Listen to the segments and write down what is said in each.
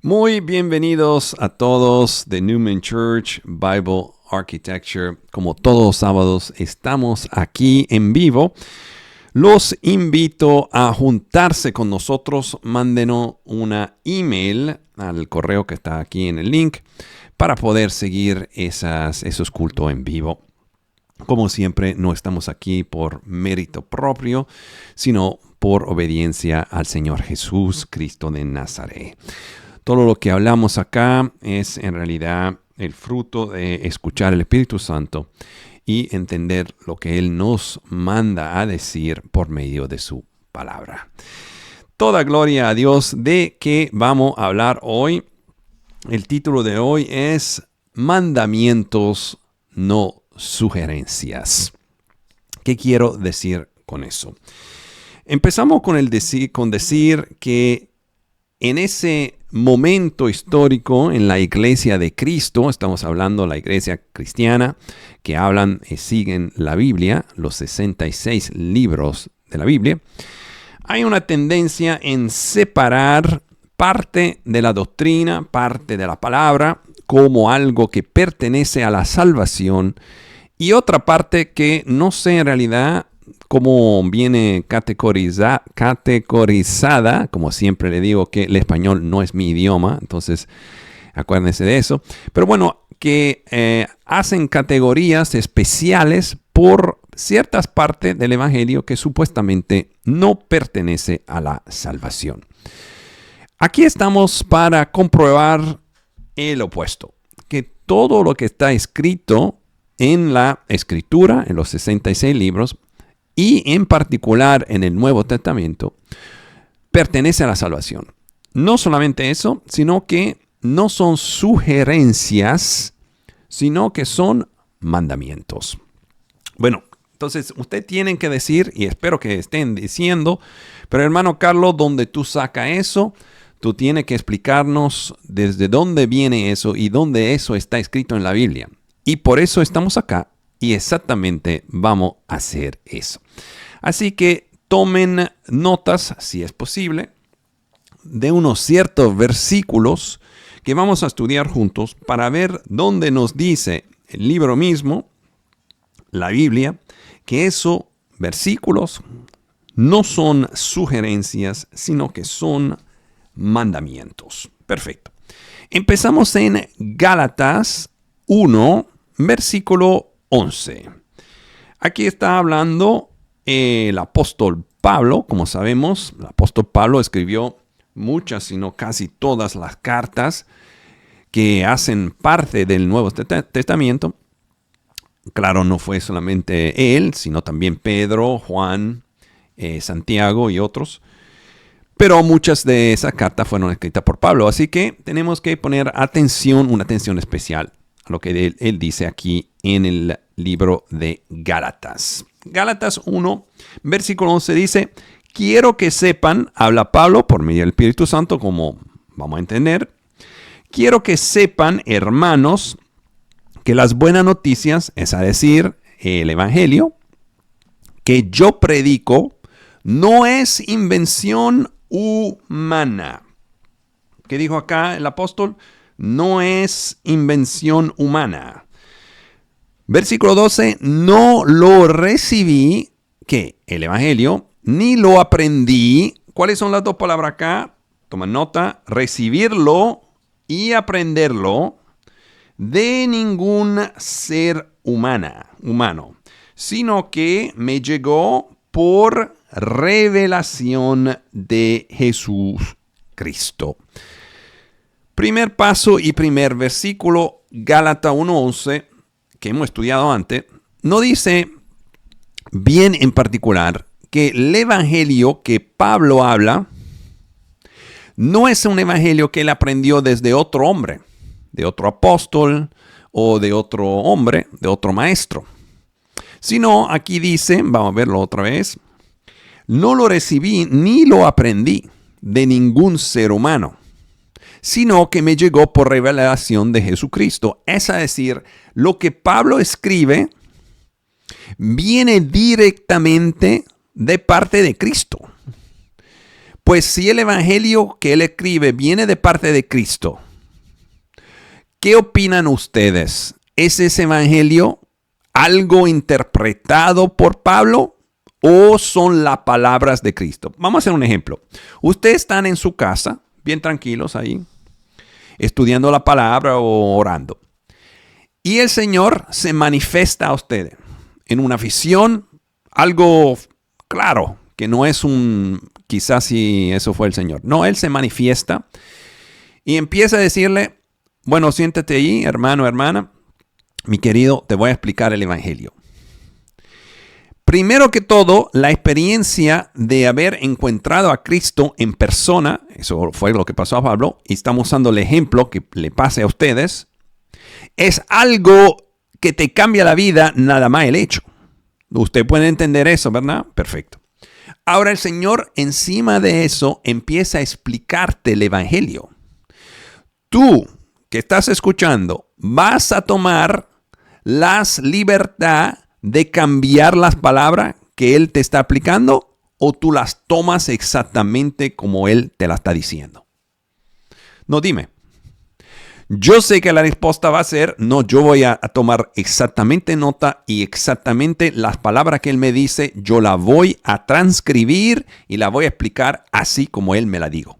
Muy bienvenidos a todos de Newman Church Bible Architecture. Como todos los sábados estamos aquí en vivo. Los invito a juntarse con nosotros. Mándenos una email al correo que está aquí en el link para poder seguir esos cultos en vivo. Como siempre, no estamos aquí por mérito propio, sino por obediencia al Señor Jesús, Cristo de Nazaret. Todo lo que hablamos acá es en realidad el fruto de escuchar el Espíritu Santo y entender lo que Él nos manda a decir por medio de su palabra. Toda gloria a Dios. ¿De qué vamos a hablar hoy? El título de hoy es Mandamientos, no sugerencias. ¿Qué quiero decir con eso? Empezamos con decir que en ese momento histórico en la iglesia de Cristo, estamos hablando de la iglesia cristiana, que hablan y siguen la Biblia, los 66 libros de la Biblia, hay una tendencia en separar parte de la doctrina, parte de la palabra, como algo que pertenece a la salvación, y otra parte que no sé en realidad cómo viene categorizada, como siempre le digo que el español no es mi idioma, entonces acuérdense de eso. Pero bueno, que hacen categorías especiales por ciertas partes del Evangelio que supuestamente no pertenece a la salvación. Aquí estamos para comprobar el opuesto, que todo lo que está escrito en la Escritura, en los 66 libros, y en particular en el Nuevo Testamento, pertenece a la salvación. No solamente eso, sino que no son sugerencias, sino que son mandamientos. Bueno, entonces usted tiene que decir, y espero que estén diciendo, pero hermano Carlos, ¿dónde tú sacas eso? Tú tienes que explicarnos desde dónde viene eso y dónde eso está escrito en la Biblia. Y por eso estamos acá y exactamente vamos a hacer eso. Así que tomen notas, si es posible, de unos ciertos versículos que vamos a estudiar juntos para ver dónde nos dice el libro mismo, la Biblia, que esos versículos no son sugerencias, sino que son mandamientos. Perfecto. Empezamos en Gálatas 1, versículo 11. Aquí está hablando el apóstol Pablo. Como sabemos, el apóstol Pablo escribió muchas, sino casi todas las cartas que hacen parte del Nuevo Testamento. Claro, no fue solamente él, sino también Pedro, Juan, Santiago y otros. Pero muchas de esas cartas fueron escritas por Pablo. Así que tenemos que poner atención, una atención especial a lo que él dice aquí en el libro de Gálatas. Gálatas 1, versículo 11 dice, quiero que sepan, habla Pablo por medio del Espíritu Santo, como vamos a entender, quiero que sepan, hermanos, que las buenas noticias, es decir, el Evangelio, que yo predico, no es invención humana. ¿Qué dijo acá el apóstol? No es invención humana. Versículo 12, no lo recibí, ¿qué? El Evangelio, ni lo aprendí. ¿Cuáles son las dos palabras acá? Toma nota, recibirlo y aprenderlo de ningún ser humano, sino que me llegó por revelación de Jesús Cristo. Primer paso y primer versículo, Gálatas 1:11, que hemos estudiado antes, no dice bien en particular que el evangelio que Pablo habla no es un evangelio que él aprendió desde otro hombre, de otro apóstol o de otro hombre, de otro maestro. Sino aquí dice, vamos a verlo otra vez, no lo recibí ni lo aprendí de ningún ser humano, sino que me llegó por revelación de Jesucristo. Es decir, lo que Pablo escribe viene directamente de parte de Cristo. Pues si el evangelio que él escribe viene de parte de Cristo, ¿qué opinan ustedes? ¿Es ese evangelio algo interpretado por Pablo o son las palabras de Cristo? Vamos a hacer un ejemplo. Ustedes están en su casa, bien tranquilos ahí, estudiando la palabra o orando. Y el Señor se manifiesta a ustedes en una visión, algo claro, que no es quizás si eso fue el Señor. No, Él se manifiesta y empieza a decirle, bueno, siéntate ahí, hermano, hermana, mi querido, te voy a explicar el evangelio. Primero que todo, la experiencia de haber encontrado a Cristo en persona, eso fue lo que pasó a Pablo, y estamos usando el ejemplo que le pase a ustedes, es algo que te cambia la vida nada más el hecho. Usted puede entender eso, ¿verdad? Perfecto. Ahora el Señor encima de eso empieza a explicarte el evangelio. Tú que estás escuchando vas a tomar las libertad de cambiar las palabras que Él te está aplicando o tú las tomas exactamente como Él te la está diciendo. No, dime. Yo sé que la respuesta va a ser, no, yo voy a tomar exactamente nota y exactamente las palabras que Él me dice, yo la voy a transcribir y la voy a explicar así como Él me la dijo.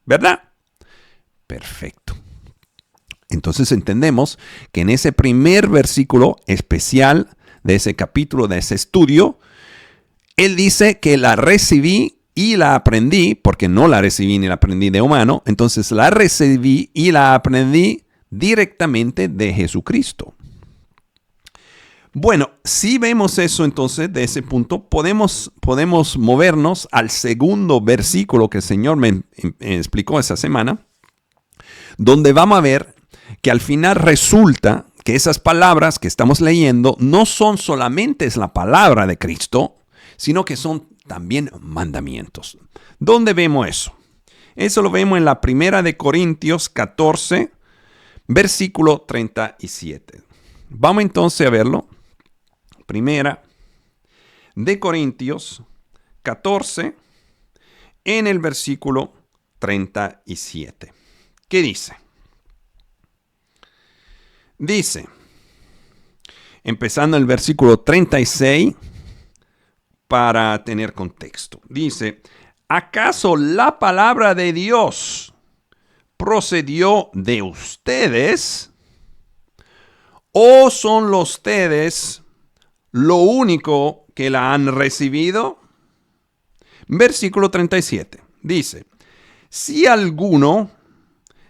¿Verdad? Perfecto. Entonces entendemos que en ese primer versículo especial de ese capítulo, de ese estudio, Él dice que la recibí y la aprendí, porque no la recibí ni la aprendí de humano, entonces la recibí y la aprendí directamente de Jesucristo. Bueno, si vemos eso entonces de ese punto, podemos movernos al segundo versículo que el Señor me explicó esa semana, donde vamos a ver que al final resulta que esas palabras que estamos leyendo no son solamente la palabra de Cristo, sino que son también mandamientos. ¿Dónde vemos eso? Eso lo vemos en la primera de Corintios 14, versículo 37. Vamos entonces a verlo. Primera de Corintios 14, en el versículo 37. ¿Qué dice? Dice, empezando el versículo 36, para tener contexto. Dice, ¿acaso la palabra de Dios procedió de ustedes? ¿O son ustedes lo único que la han recibido? Versículo 37. Dice, si alguno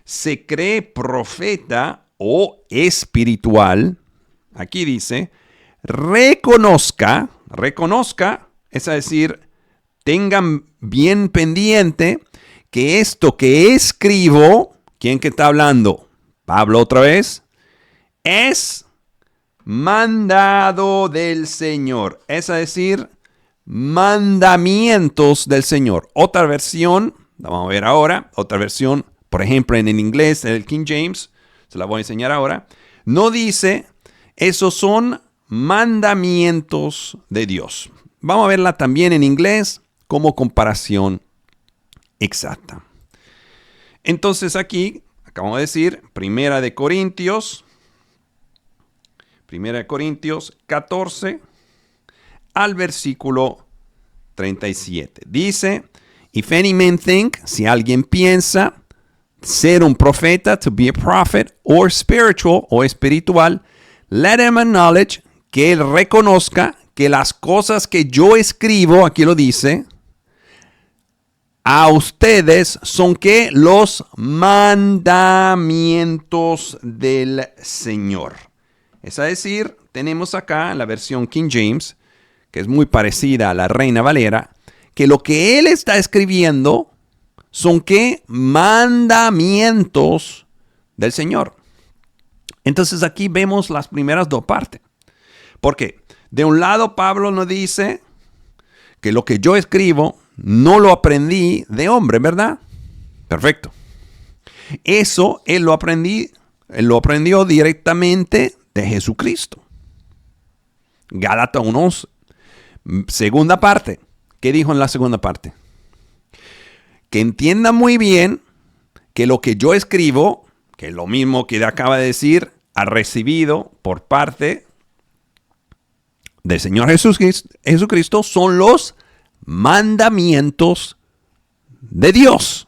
se cree profeta o espiritual, aquí dice, reconozca, es decir, tengan bien pendiente que esto que escribo, ¿quién que está hablando? Pablo otra vez, es mandado del Señor, es decir, mandamientos del Señor. Otra versión, la vamos a ver ahora, otra versión, por ejemplo, en el inglés, en el King James, se la voy a enseñar ahora, no dice, esos son mandamientos de Dios. Vamos a verla también en inglés como comparación exacta. Entonces aquí, acabamos de decir, Primera de Corintios 14, al versículo 37. Dice, if any man think, si alguien piensa ser un profeta, to be a prophet, or spiritual, o espiritual, let him acknowledge, que él reconozca que las cosas que yo escribo, aquí lo dice, a ustedes son que los mandamientos del Señor. Es decir, tenemos acá en la versión King James, que es muy parecida a la Reina Valera, que lo que él está escribiendo son que mandamientos del Señor. Entonces aquí vemos las primeras dos partes. Porque de un lado Pablo nos dice que lo que yo escribo no lo aprendí de hombre, ¿verdad? Perfecto. Eso él lo aprendió directamente de Jesucristo. Gálatas 1:11. Segunda parte. ¿Qué dijo en la segunda parte? que entienda muy bien que lo que yo escribo, que es lo mismo que acaba de decir, ha recibido por parte del Señor Jesucristo, son los mandamientos de Dios.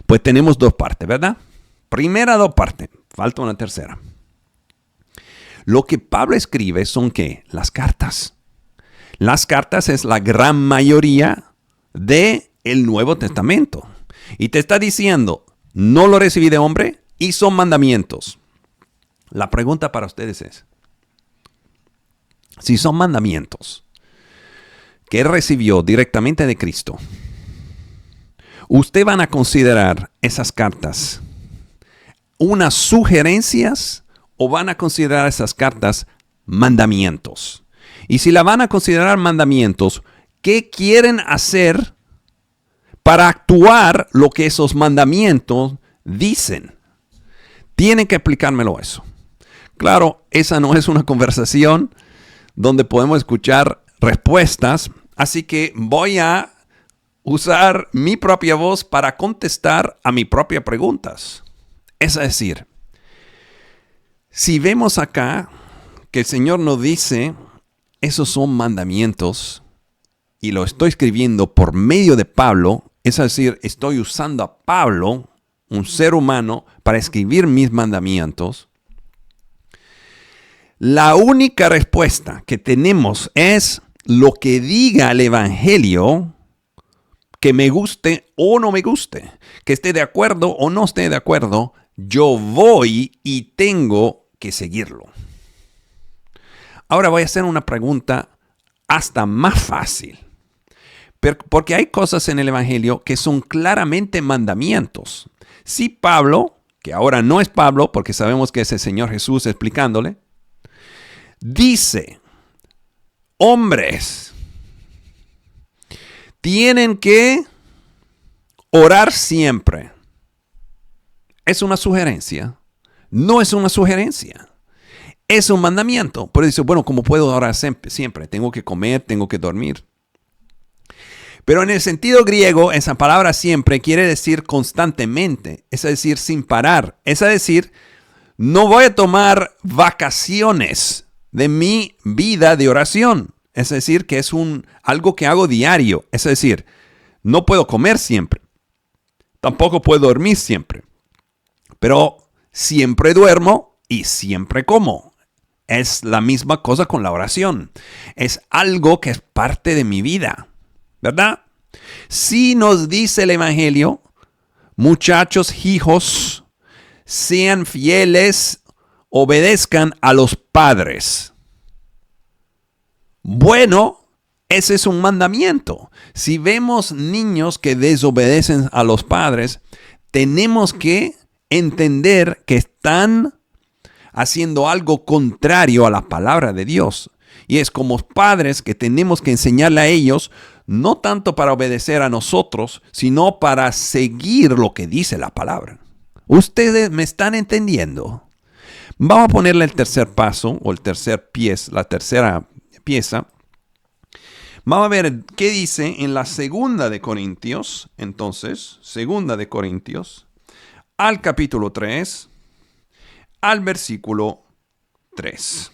Pues tenemos dos partes, ¿verdad? Primera dos partes, falta una tercera. Lo que Pablo escribe son ¿qué? Las cartas. Las cartas es la gran mayoría del Nuevo Testamento. Y te está diciendo, no lo recibí de hombre y son mandamientos. La pregunta para ustedes es, si son mandamientos que él recibió directamente de Cristo, ¿usted van a considerar esas cartas unas sugerencias o van a considerar esas cartas mandamientos? Y si la van a considerar mandamientos, ¿qué quieren hacer para actuar lo que esos mandamientos dicen? Tienen que explicármelo eso. Claro, esa no es una conversación donde podemos escuchar respuestas, así que voy a usar mi propia voz para contestar a mis propias preguntas. Es decir, si vemos acá que el Señor nos dice, esos son mandamientos, y lo estoy escribiendo por medio de Pablo, es decir, estoy usando a Pablo, un ser humano, para escribir mis mandamientos. La única respuesta que tenemos es lo que diga el Evangelio, que me guste o no me guste, que esté de acuerdo o no esté de acuerdo, yo voy y tengo que seguirlo. Ahora voy a hacer una pregunta hasta más fácil, porque hay cosas en el Evangelio que son claramente mandamientos. Si Pablo, que ahora no es Pablo, porque sabemos que es el Señor Jesús explicándole, dice, hombres, tienen que orar siempre. ¿Es una sugerencia? No es una sugerencia. Es un mandamiento. Por eso dice, bueno, ¿cómo puedo orar siempre? Tengo que comer, tengo que dormir. Pero en el sentido griego, esa palabra siempre quiere decir constantemente. Es decir, sin parar. Es decir, no voy a tomar vacaciones de mi vida de oración. Es decir, que es algo que hago diario. Es decir, no puedo comer siempre. Tampoco puedo dormir siempre. Pero siempre duermo y siempre como. Es la misma cosa con la oración. Es algo que es parte de mi vida, ¿verdad? Si nos dice el Evangelio, muchachos, hijos, sean fieles, obedezcan a los padres. Bueno, ese es un mandamiento. Si vemos niños que desobedecen a los padres, tenemos que entender que están haciendo algo contrario a la palabra de Dios. Y es como padres que tenemos que enseñarle a ellos, no tanto para obedecer a nosotros, sino para seguir lo que dice la palabra. ¿Ustedes me están entendiendo? Vamos a ponerle el tercer paso, o el tercer pieza, la tercera pieza. Vamos a ver qué dice en la segunda de Corintios. Entonces, segunda de Corintios, al capítulo 3, al versículo 3.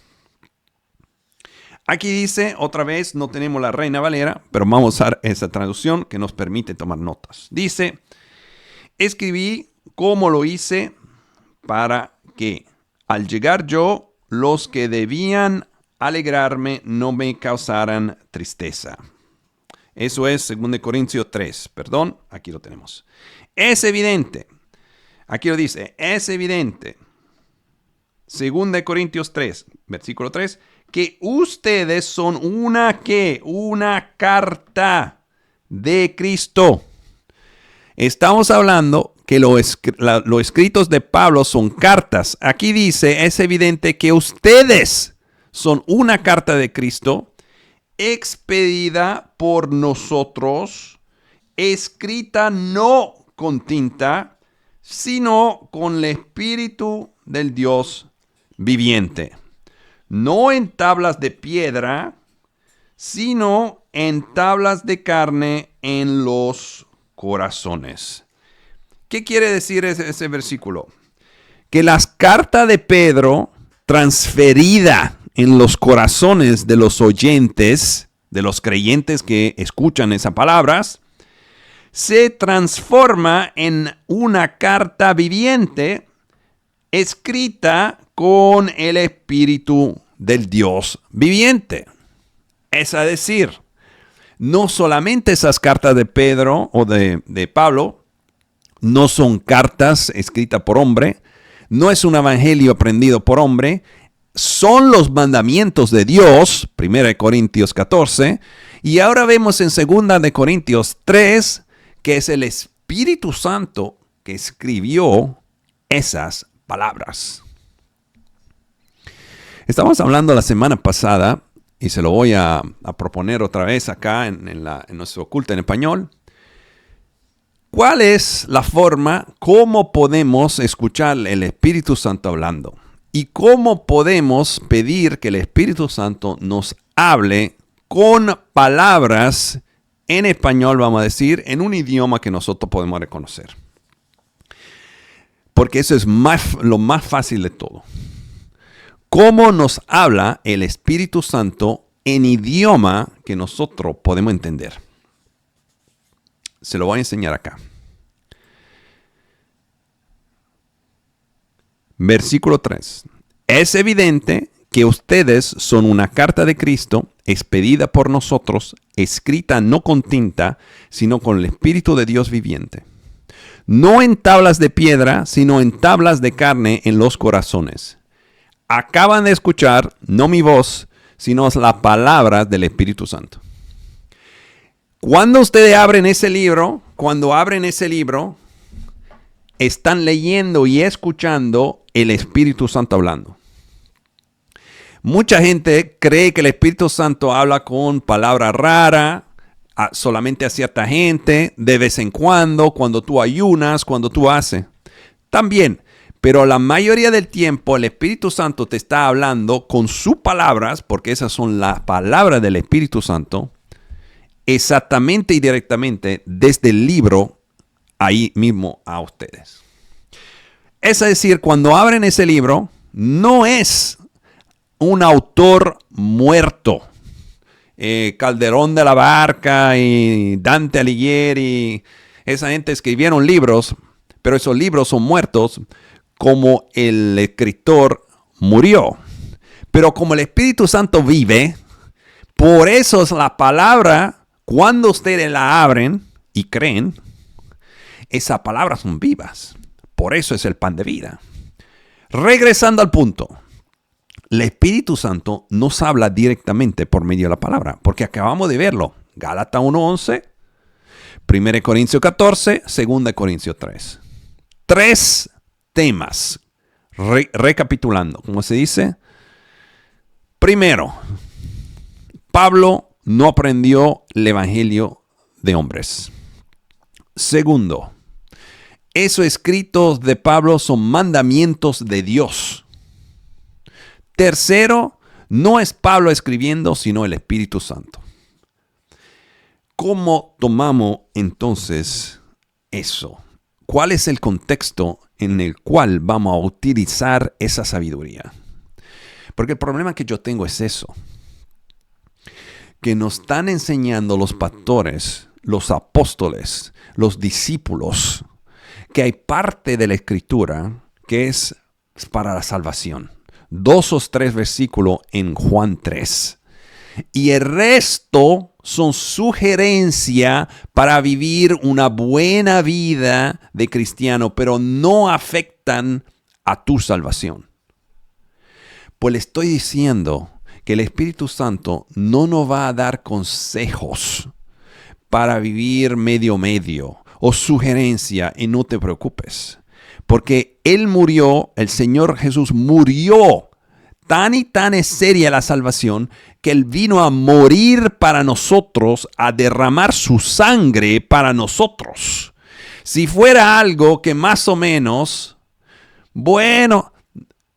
Aquí dice, otra vez, no tenemos la Reina Valera, pero vamos a usar esa traducción que nos permite tomar notas. Dice, escribí como lo hice para que al llegar yo, los que debían alegrarme no me causaran tristeza. Eso es 2 Corintios 3, perdón, aquí lo tenemos. Es evidente, aquí lo dice, es evidente, 2 Corintios 3, versículo 3, que ustedes son una carta de Cristo. Estamos hablando que los escritos de Pablo son cartas. Aquí dice, es evidente que ustedes son una carta de Cristo, expedida por nosotros, escrita no con tinta, sino con el Espíritu del Dios viviente. No en tablas de piedra, sino en tablas de carne en los corazones. ¿Qué quiere decir ese versículo? Que las cartas de Pedro, transferida en los corazones de los oyentes, de los creyentes que escuchan esas palabras, se transforma en una carta viviente escrita con el Espíritu del Dios viviente. Es decir, no solamente esas cartas de Pedro o de Pablo no son cartas escritas por hombre, no es un evangelio aprendido por hombre, son los mandamientos de Dios, 1 Corintios 14, y ahora vemos en 2 Corintios 3, que es el Espíritu Santo que escribió esas palabras. Estamos hablando la semana pasada, y se lo voy a proponer otra vez acá en nuestro culto en español. ¿Cuál es la forma, cómo podemos escuchar el Espíritu Santo hablando? ¿Y cómo podemos pedir que el Espíritu Santo nos hable con palabras en español, vamos a decir, en un idioma que nosotros podemos reconocer? Porque eso es lo más fácil de todo. ¿Cómo nos habla el Espíritu Santo en idioma que nosotros podemos entender? Se lo voy a enseñar acá. Versículo 3. Es evidente que ustedes son una carta de Cristo, expedida por nosotros, escrita no con tinta, sino con el Espíritu de Dios viviente. No en tablas de piedra, sino en tablas de carne en los corazones. Acaban de escuchar, no mi voz, sino la palabra del Espíritu Santo. Cuando ustedes abren ese libro, están leyendo y escuchando el Espíritu Santo hablando. Mucha gente cree que el Espíritu Santo habla con palabras raras, solamente a cierta gente, de vez en cuando tú ayunas, cuando tú haces. También, pero la mayoría del tiempo el Espíritu Santo te está hablando con sus palabras, porque esas son las palabras del Espíritu Santo, exactamente y directamente desde el libro ahí mismo a ustedes. Es decir, cuando abren ese libro, no es un autor muerto. Calderón de la Barca y Dante Alighieri, esa gente escribieron libros, pero esos libros son muertos como el escritor murió. Pero como el Espíritu Santo vive, por eso es la palabra, cuando ustedes la abren y creen, esas palabras son vivas. Por eso es el pan de vida. Regresando al punto. El Espíritu Santo nos habla directamente por medio de la palabra. Porque acabamos de verlo. Gálatas 1:11. 1 Corintios 14. 2 Corintios 3. 3 temas. Recapitulando. ¿Cómo se dice? Primero. Pablo no aprendió el evangelio de hombres. Segundo, esos escritos de Pablo son mandamientos de Dios. Tercero, no es Pablo escribiendo, sino el Espíritu Santo. ¿Cómo tomamos entonces eso? ¿Cuál es el contexto en el cual vamos a utilizar esa sabiduría? Porque el problema que yo tengo es eso. Que nos están enseñando los pastores, los apóstoles, los discípulos, que hay parte de la Escritura que es para la salvación. 2 o 3 versículos en Juan 3. Y el resto son sugerencias para vivir una buena vida de cristiano, pero no afectan a tu salvación. Pues le estoy diciendo que el Espíritu Santo no nos va a dar consejos para vivir medio o sugerencia, y no te preocupes. Porque Él murió, el Señor Jesús murió. Tan y tan es seria la salvación que Él vino a morir para nosotros, a derramar su sangre para nosotros. Si fuera algo que más o menos, bueno,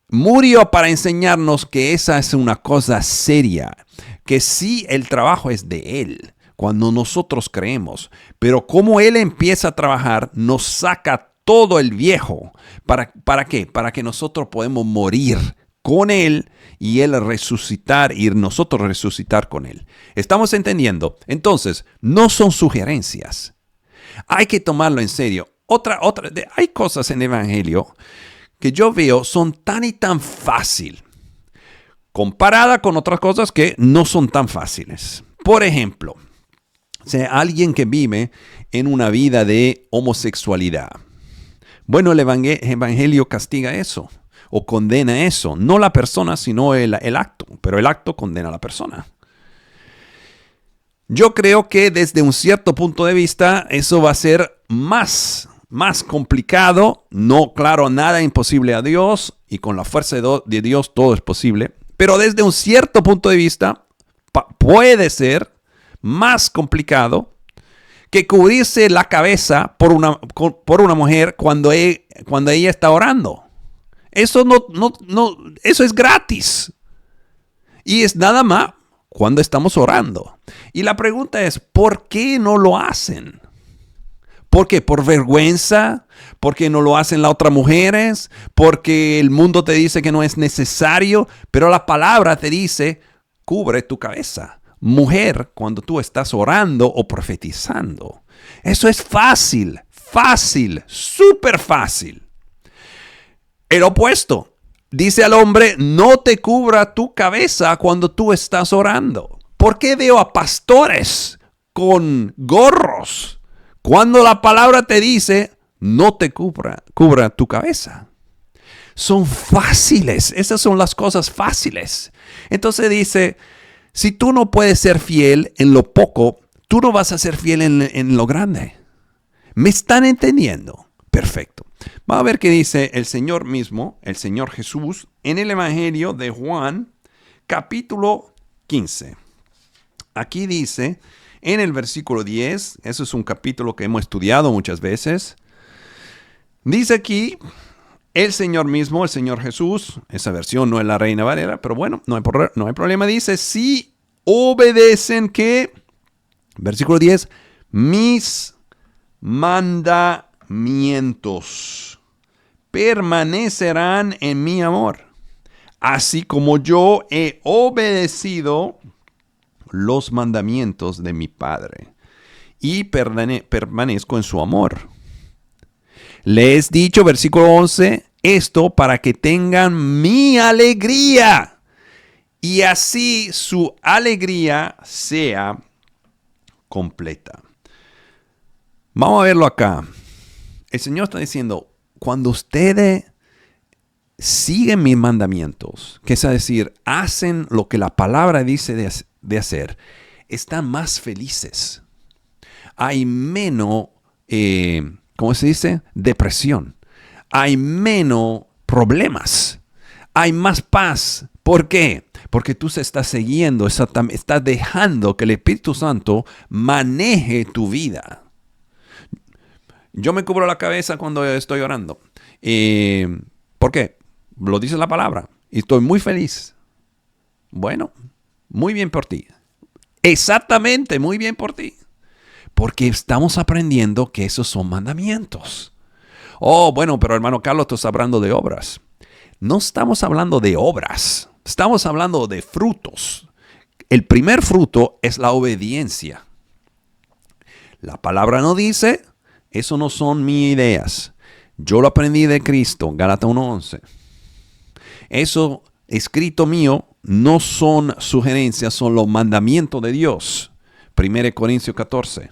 murió para enseñarnos que esa es una cosa seria, que sí el trabajo es de Él. cuando nosotros creemos. Pero como Él empieza a trabajar, nos saca todo el viejo. ¿Para qué? Para que nosotros podamos morir con Él y Él resucitar y nosotros resucitar con Él. ¿Estamos entendiendo? Entonces, no son sugerencias. Hay que tomarlo en serio. Hay cosas en el Evangelio que yo veo son tan y tan fácil comparada con otras cosas que no son tan fáciles. Por ejemplo, alguien que vive en una vida de homosexualidad. Bueno, el Evangelio castiga eso o condena eso. No la persona, sino el acto. Pero el acto condena a la persona. Yo creo que desde un cierto punto de vista eso va a ser más complicado. No, claro, nada imposible a Dios y con la fuerza de Dios todo es posible. Pero desde un cierto punto de vista puede ser más complicado que cubrirse la cabeza por una mujer cuando ella está orando. Eso eso es gratis. Y es nada más cuando estamos orando. Y la pregunta es, ¿por qué no lo hacen? ¿Por qué? ¿Por vergüenza? ¿Porque no lo hacen las otras mujeres? ¿Porque el mundo te dice que no es necesario? Pero la palabra te dice, cubre tu cabeza. Mujer, cuando tú estás orando o profetizando. Eso es fácil, súper fácil. El opuesto. Dice al hombre, no te cubra tu cabeza cuando tú estás orando. ¿Por qué veo a pastores con gorros cuando la palabra te dice, no te cubra tu cabeza? Son fáciles. Esas son las cosas fáciles. Entonces dice, si tú no puedes ser fiel en lo poco, tú no vas a ser fiel en lo grande. ¿Me están entendiendo? Perfecto. Vamos a ver qué dice el Señor mismo, el Señor Jesús, en el Evangelio de Juan, capítulo 15. Aquí dice, en el versículo 10, eso es un capítulo que hemos estudiado muchas veces. Dice aquí, el Señor mismo, el Señor Jesús, esa versión no es la Reina Valera, pero bueno, no hay problema. Dice, si obedecen que, versículo 10, mis mandamientos permanecerán en mi amor, así como yo he obedecido los mandamientos de mi Padre y permanezco en su amor. Les he dicho, versículo 11, esto para que tengan mi alegría y así su alegría sea completa. Vamos a verlo acá. El Señor está diciendo, cuando ustedes siguen mis mandamientos, que es decir, hacen lo que la palabra dice de hacer, están más felices. Hay menos, ¿cómo se dice? Depresión. Hay menos problemas. Hay más paz. ¿Por qué? Porque tú se estás siguiendo, estás dejando que el Espíritu Santo maneje tu vida. Yo me cubro la cabeza cuando estoy orando. ¿Por qué? Lo dice la palabra. Y estoy muy feliz. Bueno, muy bien por ti. Exactamente, muy bien por ti. Porque estamos aprendiendo que esos son mandamientos. Oh, bueno, pero hermano Carlos, tú estás hablando de obras. No estamos hablando de obras. Estamos hablando de frutos. El primer fruto es la obediencia. La palabra no dice, eso no son mis ideas. Yo lo aprendí de Cristo, Gálatas 1:11. Eso escrito mío no son sugerencias, son los mandamientos de Dios. 1 Corintios 14.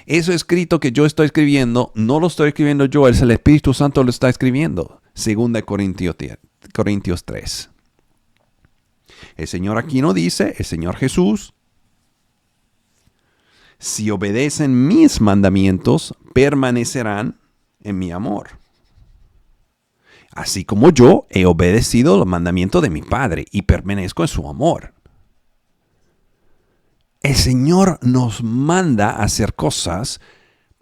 Eso escrito que yo estoy escribiendo, no lo estoy escribiendo yo, es el Espíritu Santo lo está escribiendo. 2 Corintios 3. El Señor aquí no dice, el Señor Jesús, si obedecen mis mandamientos, permanecerán en mi amor. Así como yo he obedecido los mandamientos de mi Padre y permanezco en su amor. El Señor nos manda a hacer cosas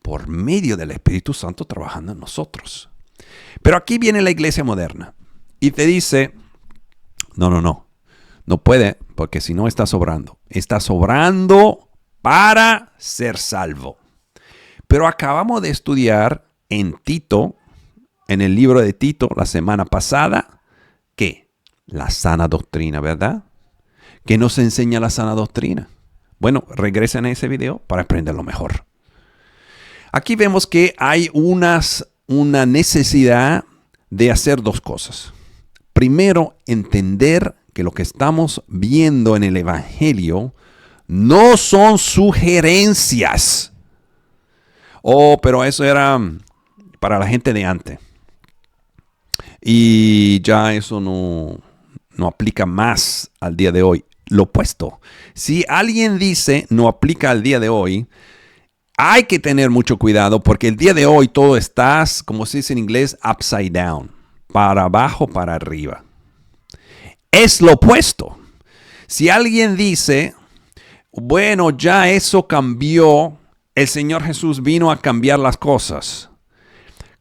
por medio del Espíritu Santo trabajando en nosotros. Pero aquí viene la iglesia moderna y te dice, no puede, porque si no está sobrando. Está sobrando para ser salvo. Pero acabamos de estudiar en Tito, en el libro de Tito, la semana pasada, ¿qué? La sana doctrina, ¿verdad? ¿Qué nos enseña la sana doctrina? Bueno, regresen a ese video para aprenderlo mejor. Aquí vemos que hay una necesidad de hacer dos cosas. Primero, entender que lo que estamos viendo en el Evangelio no son sugerencias. Oh, pero eso era para la gente de antes. Y ya eso no aplica más al día de hoy. Lo opuesto. Si alguien dice no aplica al día de hoy, hay que tener mucho cuidado porque el día de hoy todo está, como se dice en inglés, upside down. Para abajo, para arriba. Es lo opuesto. Si alguien dice, bueno, ya eso cambió, el Señor Jesús vino a cambiar las cosas.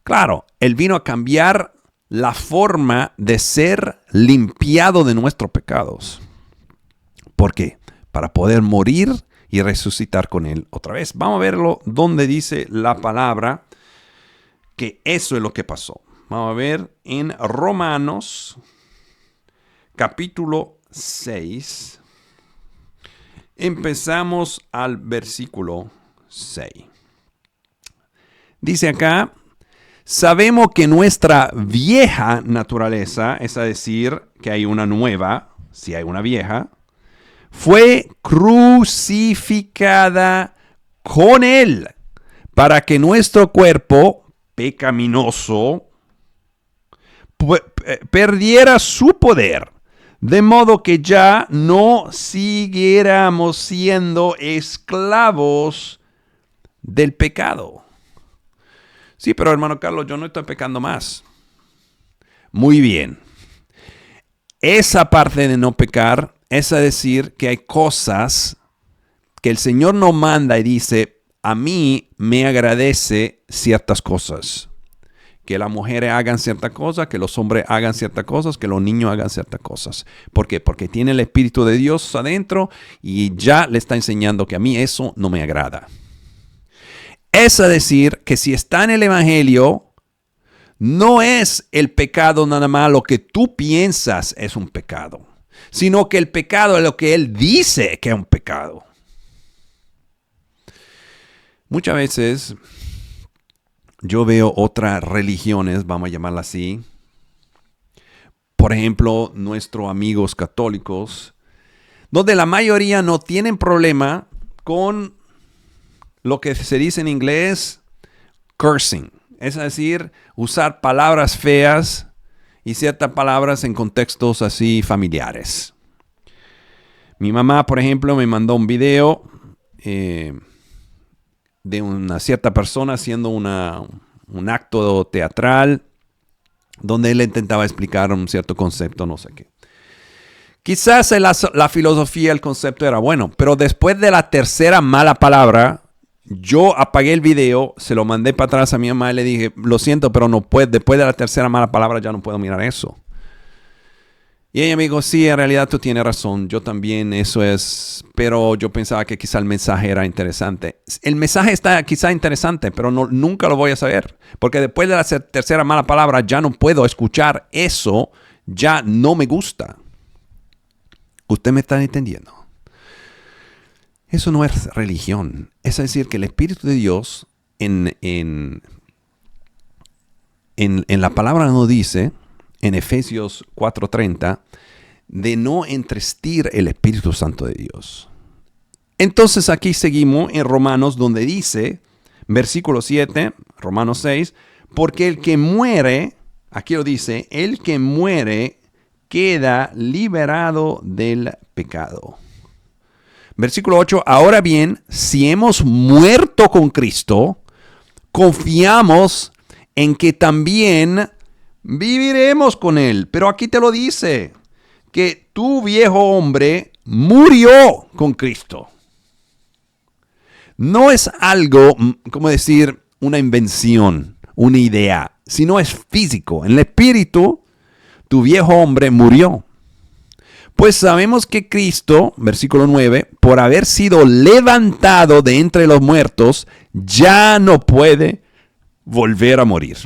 Claro, Él vino a cambiar la forma de ser limpiado de nuestros pecados. ¿Por qué? Para poder morir y resucitar con Él otra vez. Vamos a verlo donde dice la palabra que eso es lo que pasó. Vamos a ver en Romanos capítulo 6. Empezamos al versículo 6. Dice acá, sabemos que nuestra vieja naturaleza, es decir, que hay una nueva, si hay una vieja, fue crucificada con Él para que nuestro cuerpo pecaminoso perdiera su poder, de modo que ya no siguiéramos siendo esclavos del pecado. Sí, pero hermano Carlos, yo no estoy pecando más. Muy bien. Esa parte de no pecar es decir que hay cosas que el Señor nos manda y dice, a mí me agradece ciertas cosas. Que las mujeres hagan ciertas cosas, que los hombres hagan ciertas cosas, que los niños hagan ciertas cosas. ¿Por qué? Porque tiene el Espíritu de Dios adentro y ya le está enseñando que a mí eso no me agrada. Es decir, que si está en el Evangelio, no es el pecado nada más lo que tú piensas es un pecado, sino que el pecado es lo que Él dice que es un pecado. Muchas veces yo veo otras religiones, vamos a llamarlas así. Por ejemplo, nuestros amigos católicos, donde la mayoría no tienen problema con lo que se dice en inglés, cursing. Es decir, usar palabras feas y ciertas palabras en contextos así familiares. Mi mamá, por ejemplo, me mandó un video de una cierta persona haciendo un acto teatral donde él intentaba explicar un cierto concepto, no sé qué. Quizás la filosofía, el concepto era bueno, pero después de la tercera mala palabra, yo apagué el video, se lo mandé para atrás a mi mamá y le dije, lo siento, pero no puedo, después de la tercera mala palabra ya no puedo mirar eso. Y ella me dijo, sí, en realidad tú tienes razón, yo también, eso es, pero yo pensaba que quizá el mensaje era interesante. El mensaje está quizá interesante, pero nunca lo voy a saber, porque después de la tercera mala palabra ya no puedo escuchar eso, ya no me gusta. ¿Usted me está entendiendo? Eso no es religión. Es decir, que el Espíritu de Dios en la palabra nos dice, en Efesios 4:30, de no entristir el Espíritu Santo de Dios. Entonces aquí seguimos en Romanos donde dice, versículo 7, Romanos 6, porque el que muere, aquí lo dice, el que muere queda liberado del pecado. Versículo 8, ahora bien, si hemos muerto con Cristo, confiamos en que también viviremos con Él. Pero aquí te lo dice, que tu viejo hombre murió con Cristo. No es algo, como decir, una invención, una idea, sino es físico. En el espíritu, tu viejo hombre murió. Pues sabemos que Cristo, versículo 9, por haber sido levantado de entre los muertos, ya no puede volver a morir.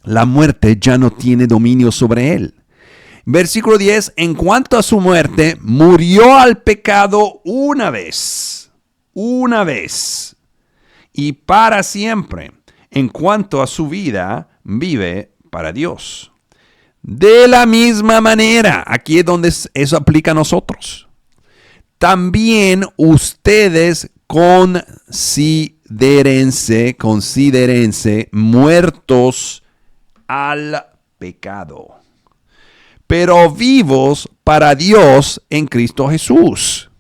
La muerte ya no tiene dominio sobre él. Versículo 10, en cuanto a su muerte, murió al pecado una vez, y para siempre. En cuanto a su vida, vive para Dios. De la misma manera, aquí es donde eso aplica a nosotros. También ustedes considérense muertos al pecado, pero vivos para Dios en Cristo Jesús.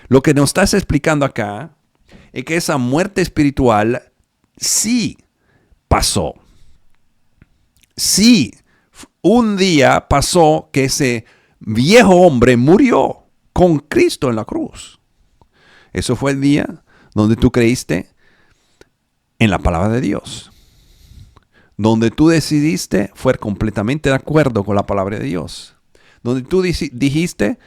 Lo que nos estás explicando acá es que esa muerte espiritual sí pasó. Sí, un día pasó que ese viejo hombre murió con Cristo en la cruz. Eso fue el día donde tú creíste en la palabra de Dios. Donde tú decidiste fue completamente de acuerdo con la palabra de Dios. Donde tú dijiste,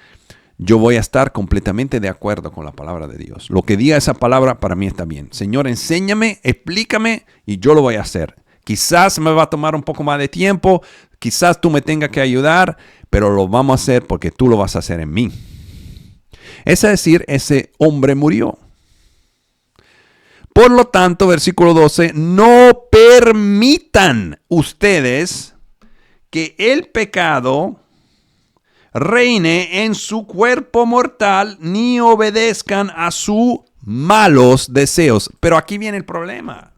yo voy a estar completamente de acuerdo con la palabra de Dios. Lo que diga esa palabra para mí está bien. Señor, enséñame, explícame y yo lo voy a hacer. Quizás me va a tomar un poco más de tiempo, quizás tú me tengas que ayudar, pero lo vamos a hacer porque tú lo vas a hacer en mí. Es decir, ese hombre murió. Por lo tanto, versículo 12, no permitan ustedes que el pecado reine en su cuerpo mortal, ni obedezcan a sus malos deseos. Pero aquí viene el problema.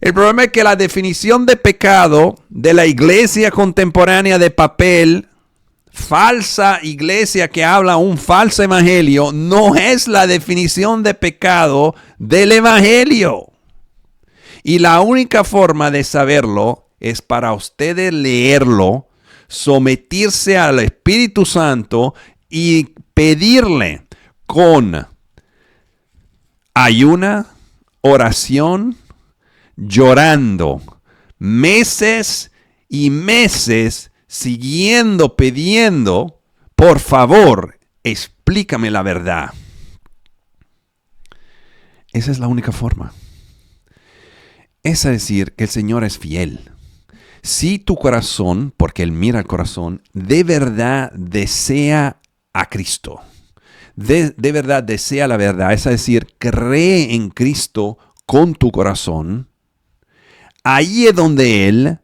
El problema es que la definición de pecado de la iglesia contemporánea de papel, falsa iglesia que habla un falso evangelio, no es la definición de pecado del evangelio. Y la única forma de saberlo es para ustedes leerlo, someterse al Espíritu Santo y pedirle con ayuna, oración, llorando, meses y meses, siguiendo, pidiendo, por favor, explícame la verdad. Esa es la única forma. Es decir, que el Señor es fiel. Si tu corazón, porque Él mira el corazón, de verdad desea a Cristo, de verdad desea la verdad, es decir, cree en Cristo con tu corazón, ahí es donde Él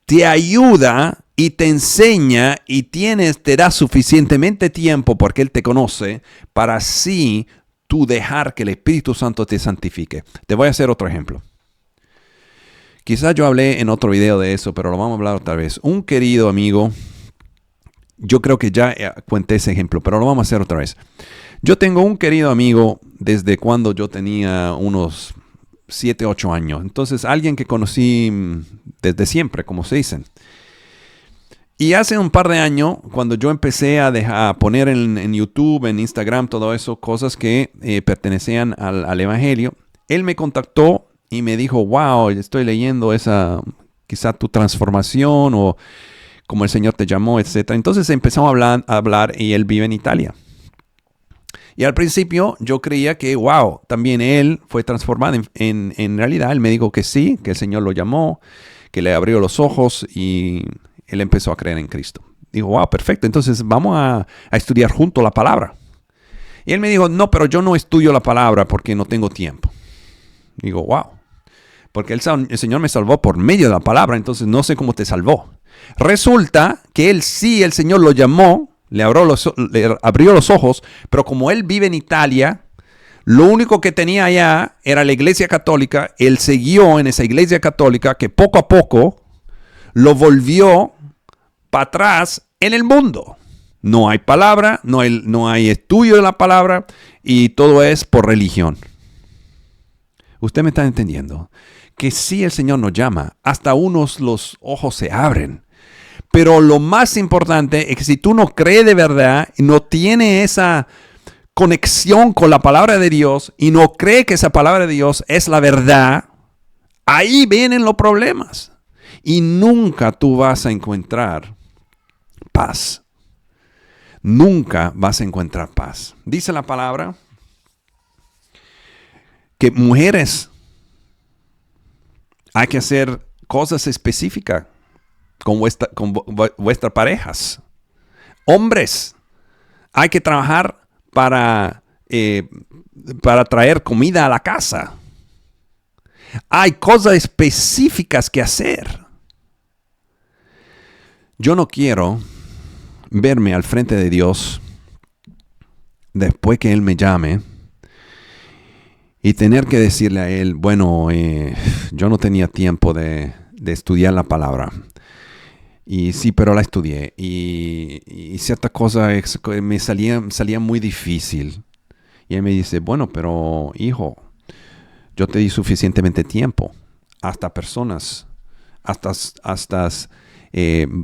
te ayuda y te enseña y te da suficientemente tiempo porque Él te conoce para así tú dejar que el Espíritu Santo te santifique. Te voy a hacer otro ejemplo. Quizás yo hablé en otro video de eso, pero lo vamos a hablar otra vez. Un querido amigo, yo creo que ya cuenté ese ejemplo, pero lo vamos a hacer otra vez. Yo tengo un querido amigo desde cuando yo tenía unos 7, 8 años. Entonces, alguien que conocí desde siempre, como se dicen. Y hace un par de años, cuando yo empecé a poner en YouTube, en Instagram, todo eso, cosas que pertenecían al Evangelio, él me contactó y me dijo, wow, estoy leyendo esa, quizá tu transformación o como el Señor te llamó, etc. Entonces empezamos a hablar y él vive en Italia. Y al principio yo creía que, wow, también él fue transformado. En realidad él me dijo que sí, que el Señor lo llamó, que le abrió los ojos y él empezó a creer en Cristo. Digo, wow, perfecto, entonces vamos a estudiar juntos la palabra. Y él me dijo, no, pero yo no estudio la palabra porque no tengo tiempo. Digo, wow, porque el Señor me salvó por medio de la palabra, entonces no sé cómo te salvó. Resulta que el Señor lo llamó, le abrió los ojos, pero como él vive en Italia, lo único que tenía allá era la iglesia católica. Él siguió en esa iglesia católica que poco a poco lo volvió para atrás en el mundo. No hay palabra, no hay estudio de la palabra y todo es por religión. Usted me está entendiendo que si el Señor nos llama, hasta los ojos se abren. Pero lo más importante es que si tú no crees de verdad y no tienes esa conexión con la palabra de Dios y no crees que esa palabra de Dios es la verdad, ahí vienen los problemas. Y nunca tú vas a encontrar paz. nunca vas a encontrar paz. Dice la palabra que mujeres hay que hacer cosas específicas con vuestras parejas. Hombres, hay que trabajar para traer comida a la casa. Hay cosas específicas que hacer. Yo no quiero verme al frente de Dios después que Él me llame y tener que decirle a Él, bueno, yo no tenía tiempo de estudiar la palabra. Y sí, pero la estudié. Y ciertas cosas me salían muy difícil. Y Él me dice, bueno, pero hijo, yo te di suficientemente tiempo. Hasta personas, hasta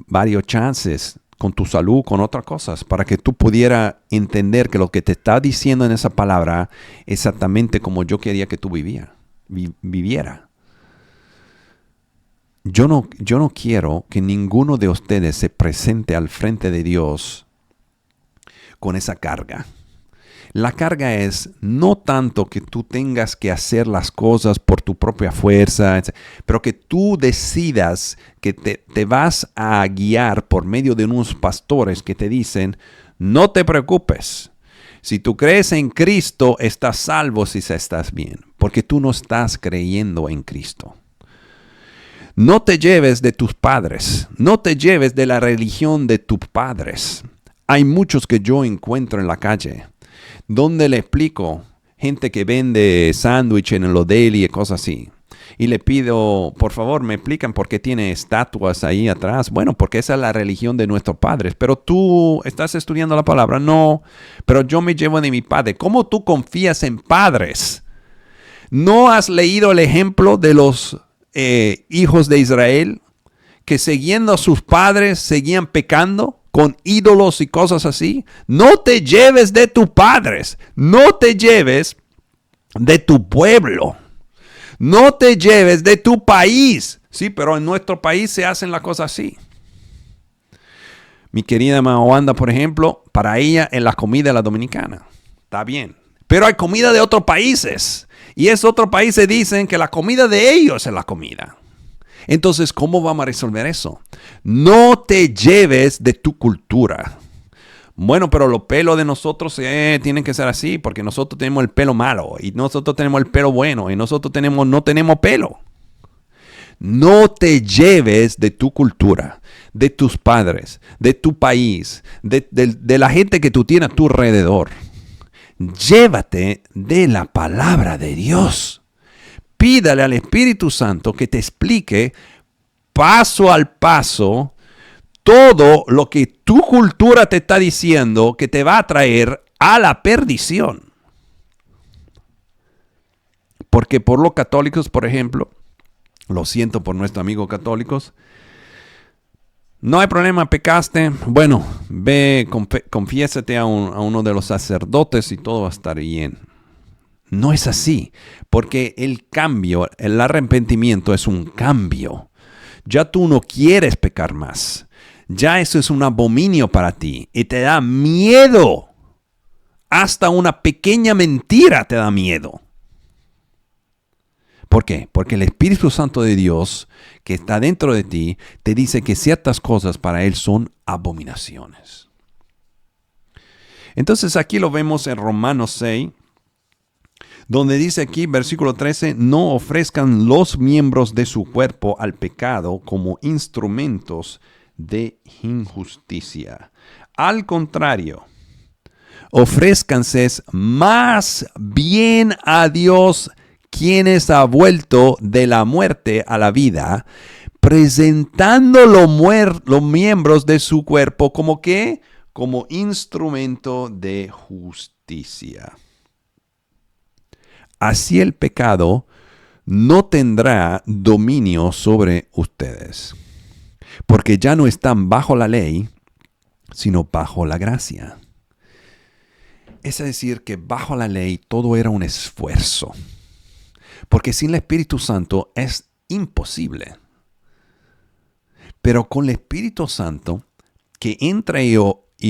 varios chances con tu salud, con otras cosas, para que tú pudieras entender que lo que te está diciendo en esa palabra exactamente como yo quería que tú viviera. Yo no quiero que ninguno de ustedes se presente al frente de Dios con esa carga. La carga es no tanto que tú tengas que hacer las cosas por tu propia fuerza, pero que tú decidas que te vas a guiar por medio de unos pastores que te dicen, no te preocupes. Si tú crees en Cristo, estás salvo si estás bien, porque tú no estás creyendo en Cristo. No te lleves de tus padres, no te lleves de la religión de tus padres. Hay muchos que yo encuentro en la calle, donde le explico, gente que vende sándwich en los deli y cosas así. Y le pido, por favor, me explican por qué tiene estatuas ahí atrás. Bueno, porque esa es la religión de nuestros padres. Pero tú estás estudiando la palabra. No, pero yo me llevo de mi padre. ¿Cómo tú confías en padres? ¿No has leído el ejemplo de los hijos de Israel que siguiendo a sus padres seguían pecando con ídolos y cosas así? No te lleves de tus padres, no te lleves de tu pueblo, no te lleves de tu país. Sí, pero en nuestro país se hacen las cosas así. Mi querida Wanda, por ejemplo, para ella en la comida de la dominicana, está bien. Pero hay comida de otros países. Y esos otros países dicen que la comida de ellos es la comida. Entonces, ¿cómo vamos a resolver eso? No te lleves de tu cultura. Bueno, pero los pelos de nosotros tienen que ser así, porque nosotros tenemos el pelo malo, y nosotros tenemos el pelo bueno, y nosotros no tenemos pelo. No te lleves de tu cultura, de tus padres, de tu país, de la gente que tú tienes a tu alrededor. Llévate de la palabra de Dios. Pídale al Espíritu Santo que te explique paso al paso todo lo que tu cultura te está diciendo que te va a traer a la perdición. Porque por los católicos, por ejemplo, lo siento por nuestros amigos católicos, no hay problema, pecaste. Bueno, ve, confiésate a uno de los sacerdotes y todo va a estar bien. No es así, porque el cambio, el arrepentimiento es un cambio. Ya tú no quieres pecar más. Ya eso es un abominio para ti y te da miedo. Hasta una pequeña mentira te da miedo. ¿Por qué? Porque el Espíritu Santo de Dios que está dentro de ti te dice que ciertas cosas para Él son abominaciones. Entonces aquí lo vemos en Romanos 6, donde dice aquí, versículo 13, no ofrezcan los miembros de su cuerpo al pecado como instrumentos de injusticia. Al contrario, ofrézcanse más bien a Dios, quienes ha vuelto de la muerte a la vida, presentando los miembros de su cuerpo como ¿qué? Como instrumento de justicia. Así el pecado no tendrá dominio sobre ustedes, porque ya no están bajo la ley, sino bajo la gracia. Es decir, que bajo la ley todo era un esfuerzo. Porque sin el Espíritu Santo es imposible. Pero con el Espíritu Santo que entra y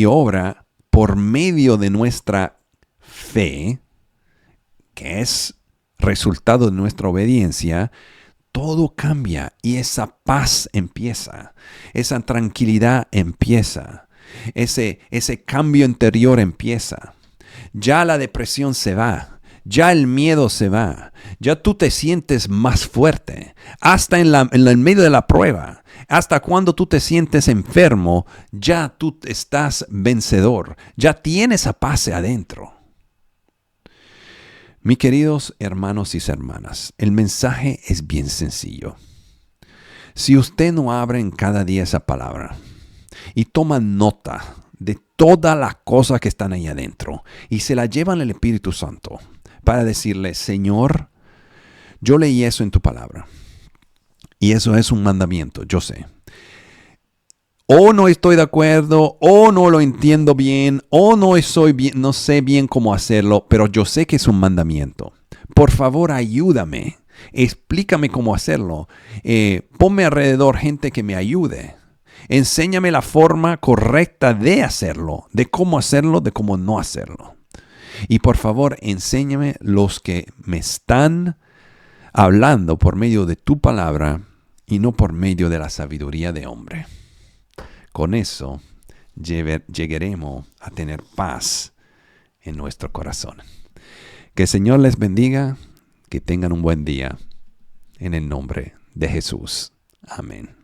obra, por medio de nuestra fe, que es resultado de nuestra obediencia, todo cambia y esa paz empieza, esa tranquilidad empieza, ese cambio interior empieza. Ya la depresión se va, ya el miedo se va, ya tú te sientes más fuerte, hasta en el medio de la prueba, hasta cuando tú te sientes enfermo, ya tú estás vencedor, ya tienes esa paz adentro. Mis queridos hermanos y hermanas, el mensaje es bien sencillo. Si usted no abre en cada día esa palabra y toma nota de todas las cosas que están ahí adentro y se la llevan al Espíritu Santo para decirle, Señor, yo leí eso en tu palabra y eso es un mandamiento, yo sé. O no estoy de acuerdo, o no lo entiendo bien, o no sé bien cómo hacerlo, pero yo sé que es un mandamiento. Por favor, ayúdame. Explícame cómo hacerlo. Ponme alrededor gente que me ayude. Enséñame la forma correcta de hacerlo, de cómo no hacerlo. Y por favor, enséñame los que me están hablando por medio de tu palabra y no por medio de la sabiduría de hombre. Con eso llegaremos a tener paz en nuestro corazón. Que el Señor les bendiga, que tengan un buen día. En el nombre de Jesús. Amén.